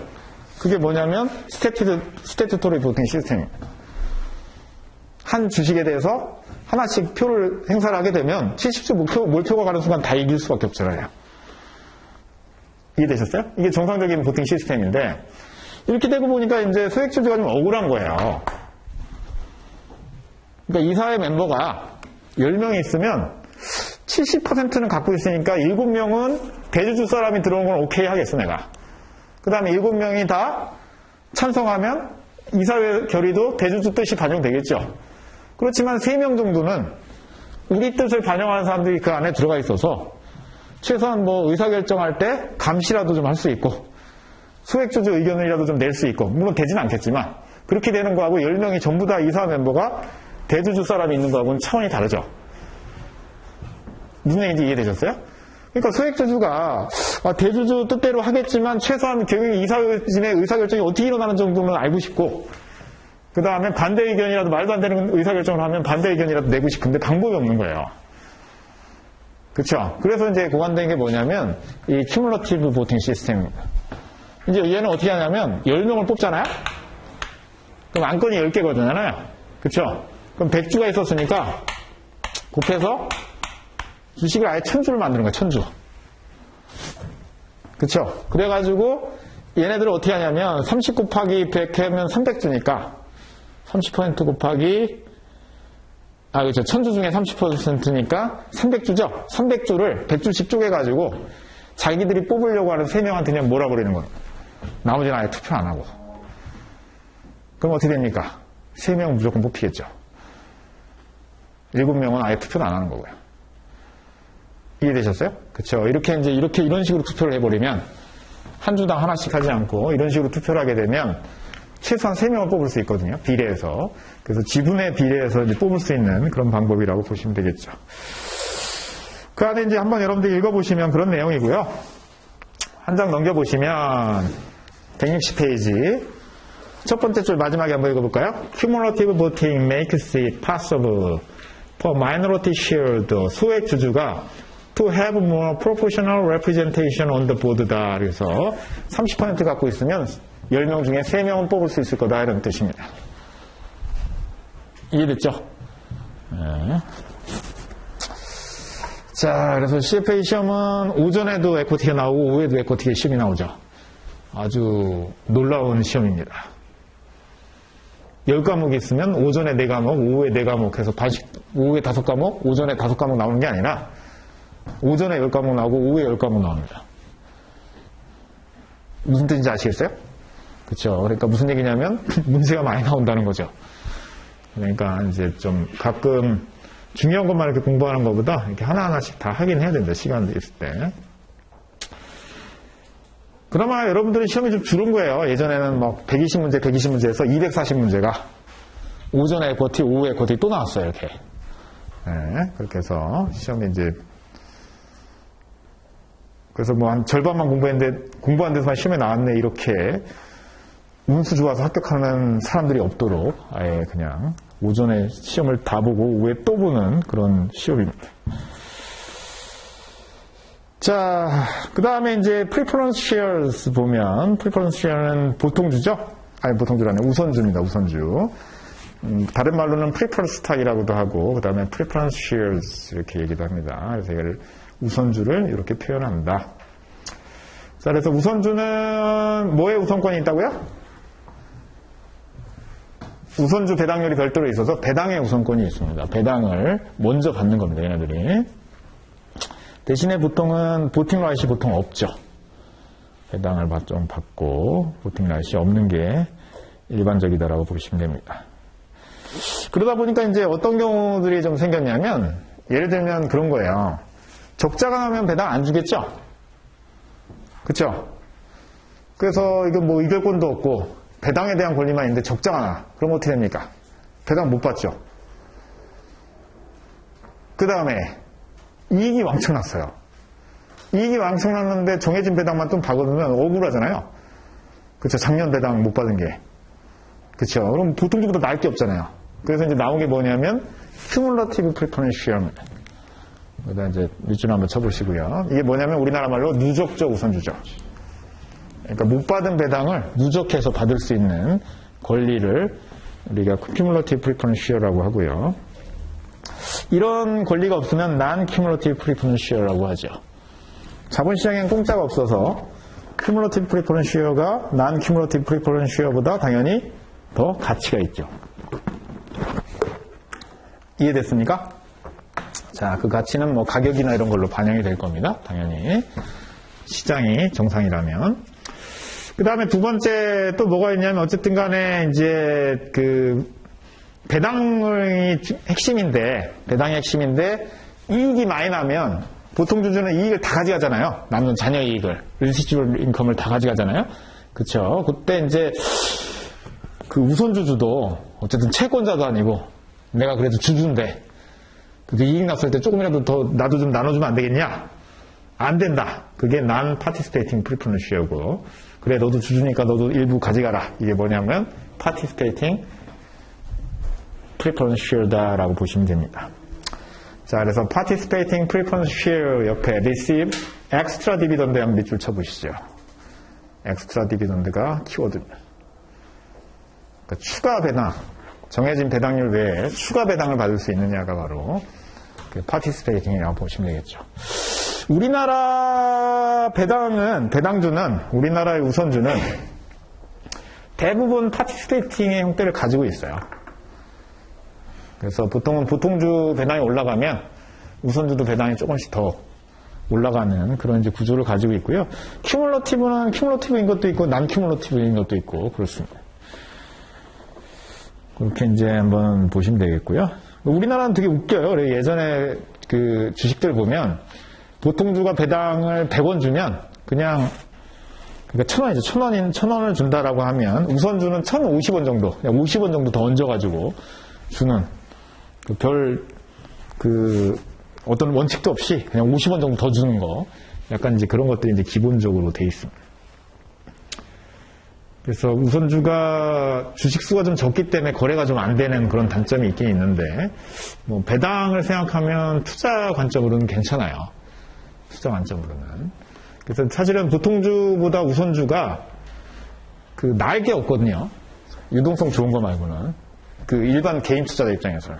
그게 뭐냐면 스태튜토리 보팅 시스템입니다. 한 주식에 대해서 하나씩 표를 행사를 하게 되면 70표 몰표가 가는 순간 다 이길 수밖에 없잖아요. 이해되셨어요? 이게 정상적인 보팅 시스템인데 이렇게 되고 보니까 이제 소액주주가 좀 억울한 거예요. 그러니까 이사회 멤버가 10명이 있으면 70%는 갖고 있으니까 7명은 대주주 사람이 들어온 건 오케이 하겠어 내가. 그 다음에 7명이 다 찬성하면 이사회 결의도 대주주 뜻이 반영되겠죠. 그렇지만 3명 정도는 우리 뜻을 반영하는 사람들이 그 안에 들어가 있어서 최소한 뭐 의사결정할 때 감시라도 좀 할 수 있고 소액주주 의견이라도 좀 낼 수 있고 물론 되진 않겠지만 그렇게 되는 거하고 10명이 전부 다 이사 멤버가 대주주 사람이 있는 거하고는 차원이 다르죠. 무슨 얘기인지 이해되셨어요? 그러니까 소액주주가 대주주 뜻대로 하겠지만 최소한 경영이 이사회진의 의사결정이 어떻게 일어나는 정도는 알고 싶고 그 다음에 반대 의견이라도 말도 안 되는 의사결정을 하면 반대 의견이라도 내고 싶은데 방법이 없는 거예요. 그쵸? 그래서 이제 고안된 게 뭐냐면 이 큐뮬러티브 보팅 시스템입니다. 이제 얘는 어떻게 하냐면 10명을 뽑잖아요? 그럼 안건이 10개거든요. 그쵸? 그럼 100주가 있었으니까 곱해서 주식을 아예 1000주를 만드는 거야, 1000주. 그쵸? 그래가지고 얘네들을 어떻게 하냐면 30 곱하기 100 하면 300주니까 30% 곱하기 그렇죠. 1000주 중에 30%니까 300주죠? 300주를 100주씩 쪼개가지고 자기들이 뽑으려고 하는 3명한테 그냥 몰아버리는 거예요. 나머지는 아예 투표 안 하고. 그럼 어떻게 됩니까? 3명은 무조건 뽑히겠죠. 7명은 아예 투표를 안 하는 거고요. 이해되셨어요? 그쵸. 이런 식으로 투표를 해버리면 한 주당 하나씩 하지 않고 이런 식으로 투표를 하게 되면 최소한 3명을 뽑을 수 있거든요. 비례해서. 그래서 지분에 비례해서 이제 뽑을 수 있는 그런 방법이라고 보시면 되겠죠. 그 안에 이제 한번 여러분들 읽어보시면 그런 내용이고요. 한 장 넘겨보시면 160페이지. 첫 번째 줄 마지막에 한번 읽어볼까요? Cumulative voting makes it possible for minority shareholder, 소액 주주가 to have more proportional representation on the board다. 그래서 30% 갖고 있으면 10명 중에 3명은 뽑을 수 있을 거다 이런 뜻입니다. 이해됐죠? 네. 자, 그래서 CFA 시험은 오전에도 에코티가 나오고 오후에도 에코티 시험이 나오죠. 아주 놀라운 시험입니다. 10과목이 있으면 오전에 4과목, 오후에 4과목 해서 오후에 5과목, 오전에 5과목 나오는 게 아니라 오전에 10과목 나오고 오후에 10과목 나옵니다. 무슨 뜻인지 아시겠어요? 그렇죠. 그러니까 무슨 얘기냐면 문제가 많이 나온다는 거죠. 그러니까 이제 좀 가끔 중요한 것만 이렇게 공부하는 것보다 이렇게 하나하나씩 다 하긴 해야 된다. 시간도 있을 때. 그나마 여러분들이 시험이 좀 줄은 거예요. 예전에는 막 120문제, 120문제에서 240문제가 오전에 에코티, 오후에 에코티 또 나왔어요. 이렇게. 네, 그렇게 해서 시험이 이제 그래서 뭐 한 절반만 공부했는데 공부한 데서만 시험에 나왔네 이렇게 운수 좋아서 합격하는 사람들이 없도록 아예 그냥 오전에 시험을 다 보고 오후에 또 보는 그런 시험입니다. 자, 그 다음에 이제 preference shares 보면 preference share는 보통주죠? 아니 보통주라네 우선주입니다. 우선주. 다른 말로는 preferred stock이라고도 하고 그 다음에 preference shares 이렇게 얘기도 합니다. 그래서 이걸 우선주를 이렇게 표현한다. 자, 그래서 우선주는 뭐에 우선권이 있다고요? 우선주 배당률이 별도로 있어서 배당의 우선권이 있습니다. 배당을 먼저 받는 겁니다. 얘네들이. 대신에 보통은 보팅 라이시 보통 없죠. 배당을 좀 받고 보팅 라이시 없는 게 일반적이다라고 보시면 됩니다. 그러다 보니까 이제 어떤 경우들이 좀 생겼냐면 예를 들면 그런 거예요. 적자가 나면 배당 안 주겠죠? 그쵸? 그래서 이거 뭐 이결권도 없고 배당에 대한 권리만 있는데 적자가 나. 그럼 어떻게 됩니까? 배당 못 받죠? 그 다음에 이익이 왕청 났어요. 이익이 왕청 났는데 정해진 배당만 좀 받으면 억울하잖아요. 그쵸. 작년 배당 못 받은 게. 그쵸. 그럼 보통주보다 나을 게 없잖아요. 그래서 이제 나온 게 뭐냐면, cumulative preference share. 여기다 이제 밑줄 한번 쳐보시고요. 이게 뭐냐면 우리나라 말로 누적적 우선주죠. 그러니까 못 받은 배당을 누적해서 받을 수 있는 권리를 우리가 cumulative preference share라고 하고요. 이런 권리가 없으면 non-cumulative preference share라고 하죠. 자본시장엔 공짜가 없어서 cumulative preference share가 non-cumulative preference share보다 당연히 더 가치가 있죠. 이해됐습니까? 자, 그 가치는 뭐 가격이나 이런 걸로 반영이 될 겁니다. 당연히. 시장이 정상이라면. 그 다음에 두 번째 또 뭐가 있냐면 어쨌든 간에 이제 그 배당이 배당이 핵심인데 이익이 많이 나면 보통 주주는 이익을 다 가져가잖아요. 남는 자녀 이익을. 리시지블 인컴을 다 가져가잖아요. 그쵸. 그때 이제 그 우선주주도 어쨌든 채권자도 아니고 내가 그래도 주주인데 그래도 이익 났을 때 조금이라도 더 나도 좀 나눠주면 안 되겠냐? 안 된다. 그게 non-participating preference share고 그래 너도 주주니까 너도 일부 가져가라. 이게 뭐냐면 participating preference share다라고 보시면 됩니다. 자, 그래서 participating preference share 옆에 receive extra dividend 한번 밑줄 쳐보시죠. extra dividend가 키워드입니다. 그러니까 추가 배당, 정해진 배당률 외에 추가 배당을 받을 수 있느냐가 바로 participating이라고 보시면 되겠죠. 우리나라 배당주는 우리나라의 우선주는 대부분 participating의 형태를 가지고 있어요. 그래서 보통은 보통주 배당이 올라가면 우선주도 배당이 조금씩 더 올라가는 그런 이제 구조를 가지고 있고요. 큐뮬러티브는 큐뮬러티브인 것도 있고 난 큐뮬러티브인 것도 있고 그렇습니다. 그렇게 이제 한번 보시면 되겠고요. 우리나라는 되게 웃겨요. 예전에 그 주식들 보면 보통주가 배당을 100원 주면 그러니까 1,000원이죠. 1,000원을 준다라고 하면 우선주는 1,050원 정도, 그냥 50원 정도 더 얹어가지고 주는 어떤 원칙도 없이 그냥 50원 정도 더 주는 거. 약간 이제 그런 것들이 이제 기본적으로 돼 있습니다. 그래서 우선주가 주식수가 좀 적기 때문에 거래가 좀 안 되는 그런 단점이 있긴 있는데, 뭐, 배당을 생각하면 투자 관점으로는 괜찮아요. 투자 관점으로는. 그래서 사실은 보통주보다 우선주가 나을 게 없거든요. 유동성 좋은 거 말고는. 일반 개인 투자자 입장에서는.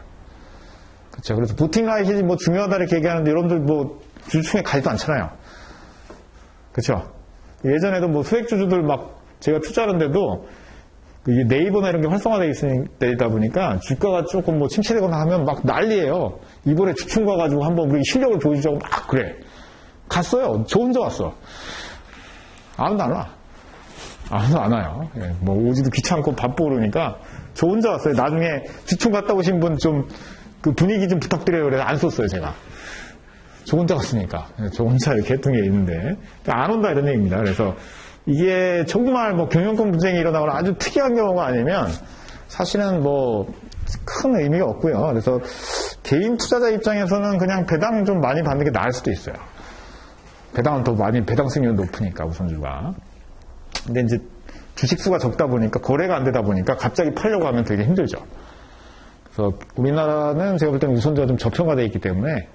그렇죠. 그래서 부팅라이트이 뭐 중요하다 이렇게 얘기하는데 여러분들 뭐 주주총회 가지도 않잖아요. 그렇죠. 예전에도 뭐 소액주주들 막 제가 투자하는데도 네이버나 이런 게 활성화되어 있다 보니까 주가가 조금 뭐 침체되거나 하면 막 난리예요. 이번에 주총 가가지고 한번 우리 실력을 보여주자고 막 그래. 갔어요. 저 혼자 왔어. 아무도 안 와. 아무도 안 와요. 뭐 오지도 귀찮고 바쁘고 그러니까 저 혼자 왔어요. 나중에 주총 갔다 오신 분 좀 그 분위기 좀 부탁드려요. 그래서 안 썼어요, 제가. 저 혼자 갔으니까. 저 혼자 이렇게 했던 게 있는데 안 온다 이런 얘기입니다. 그래서 이게 정말 뭐 경영권 분쟁이 일어나거나 아주 특이한 경우가 아니면 사실은 뭐 큰 의미가 없고요. 그래서 개인 투자자 입장에서는 그냥 배당 좀 많이 받는 게 나을 수도 있어요. 배당은 더 많이 배당 수익률이 높으니까 우선주가. 근데 이제 주식수가 적다 보니까 거래가 안 되다 보니까 갑자기 팔려고 하면 되게 힘들죠. 그래서 우리나라는 제가 볼 때는 우선주가 좀 저평가되어 있기 때문에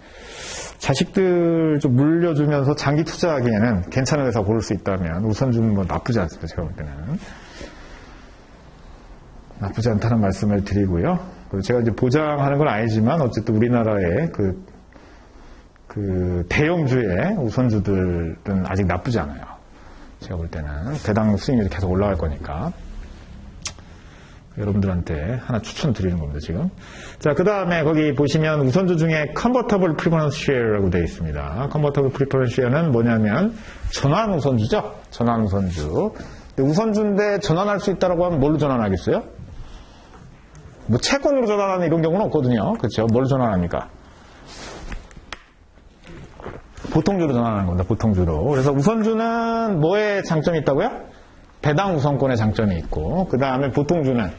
자식들 좀 물려주면서 장기 투자하기에는 괜찮은 회사 고를 수 있다면 우선주는 뭐 나쁘지 않습니다. 제가 볼 때는. 나쁘지 않다는 말씀을 드리고요. 그리고 제가 이제 보장하는 건 아니지만 어쨌든 우리나라의 그 대형주의 우선주들은 아직 나쁘지 않아요. 제가 볼 때는 배당 수익률이 계속 올라갈 거니까 여러분들한테 하나 추천드리는 겁니다, 지금. 자, 그 다음에 거기 보시면 우선주 중에 Convertible Preference Share라고 되어 있습니다. Convertible Preference Share는 뭐냐면 전환 우선주죠. 전환 우선주. 근데 우선주인데 전환할 수 있다라고 하면 뭘로 전환하겠어요? 뭐 채권으로 전환하는 이런 경우는 없거든요. 그렇죠? 뭘로 전환합니까? 보통주로 전환하는 겁니다. 보통주로. 그래서 우선주는 뭐에 장점이 있다고요? 배당 우선권의 장점이 있고, 그 다음에 보통주는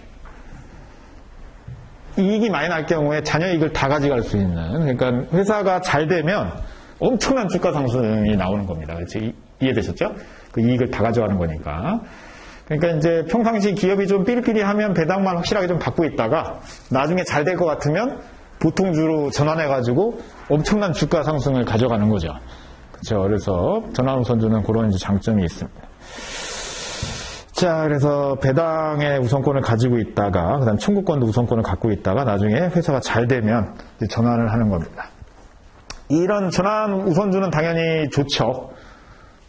이익이 많이 날 경우에 자녀 이익을 다 가져갈 수 있는, 그러니까 회사가 잘 되면 엄청난 주가 상승이 나오는 겁니다. 그렇지? 이해되셨죠? 그 이익을 다 가져가는 거니까. 그러니까 이제 평상시 기업이 좀 삐리삐리하면 배당만 확실하게 좀 받고 있다가 나중에 잘 될 것 같으면 보통주로 전환해가지고 엄청난 주가 상승을 가져가는 거죠. 그렇죠. 그래서 전환우선주는 그런 이제 장점이 있습니다. 자, 그래서 배당의 우선권을 가지고 있다가 그다음 청구권도 우선권을 갖고 있다가 나중에 회사가 잘 되면 이제 전환을 하는 겁니다. 이런 전환 우선주는 당연히 좋죠.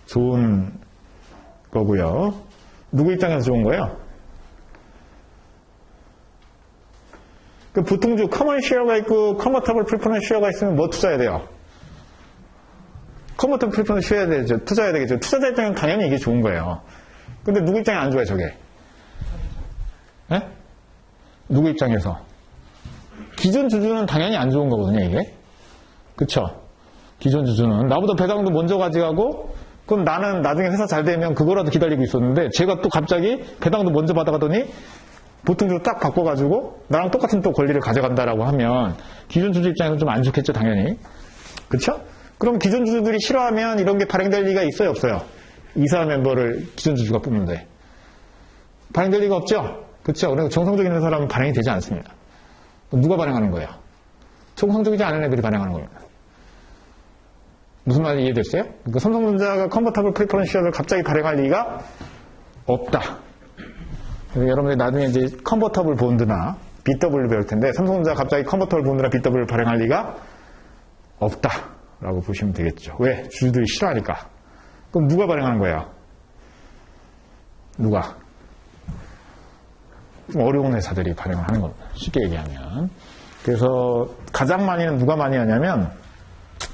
좋은 거고요. 누구 입장에서 좋은 거예요? 그 보통주 커먼 쉐어가 있고 컨버터블 프리퍼런스 쉐어가 있으면 뭐 투자해야 돼요? 컨버터블 프리퍼런스 쉐어야 되죠. 투자해야 되겠죠. 투자자 입장에는 당연히 이게 좋은 거예요. 근데 누구 입장에 안 좋아요, 저게? 네? 누구 입장에서? 기존 주주는 당연히 안 좋은 거거든요, 이게. 그쵸? 기존 주주는. 나보다 배당도 먼저 가져가고, 그럼 나는 나중에 회사 잘 되면 그거라도 기다리고 있었는데, 제가 또 갑자기 배당도 먼저 받아가더니, 보통주로 딱 바꿔가지고, 나랑 똑같은 또 권리를 가져간다라고 하면, 기존 주주 입장에서 좀 안 좋겠죠, 당연히. 그쵸? 그럼 기존 주주들이 싫어하면 이런 게 발행될 리가 있어요, 없어요? 이사 멤버를 기존 주주가 뽑는데. 발행될 리가 없죠? 그쵸? 그리고 정상적인 회사라면 발행이 되지 않습니다. 누가 발행하는 거예요? 정상적이지 않은 애들이 발행하는 겁니다. 무슨 말인지 이해됐어요? 그러니까 삼성전자가 컨버터블 프리퍼런스 쉐어를 갑자기 발행할 리가 없다. 여러분들이 나중에 이제 컨버터블 본드나 BW 배울 텐데 삼성전자가 갑자기 컨버터블 본드나 BW를 발행할 리가 없다라고 보시면 되겠죠. 왜? 주주들이 싫어하니까. 그럼 누가 발행하는 거예요? 누가? 좀 어려운 회사들이 발행을 하는 겁니다. 쉽게 얘기하면. 그래서 가장 많이는 누가 많이 하냐면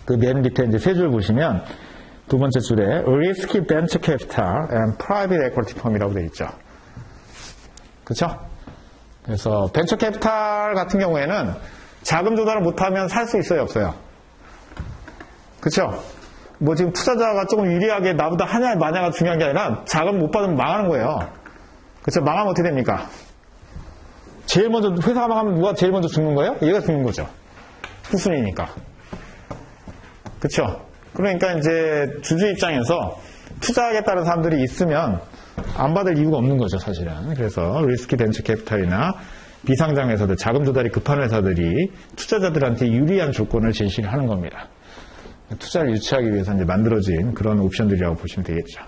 그 맨 밑에 이제 세 줄 보시면 두 번째 줄에 Risky Venture Capital and Private Equity Firm이라고 되어 있죠. 그렇죠? 그래서 벤처 캐피탈 같은 경우에는 자금 조달을 못하면 살 수 있어요, 없어요? 그렇죠? 뭐 지금 투자자가 조금 유리하게 나보다 하냐 마냐가 중요한 게 아니라 자금 못 받으면 망하는 거예요. 그렇죠? 망하면 어떻게 됩니까? 제일 먼저 회사가 망하면 누가 제일 먼저 죽는 거예요? 얘가 죽는 거죠. 후순위니까. 그렇죠? 그러니까 이제 주주 입장에서 투자하겠다는 사람들이 있으면 안 받을 이유가 없는 거죠, 사실은. 그래서 리스키 벤처 캐피탈이나 비상장 회사들, 자금 조달이 급한 회사들이 투자자들한테 유리한 조건을 제시를 하는 겁니다. 투자를 유치하기 위해서 이제 만들어진 그런 옵션들이라고 보시면 되겠죠.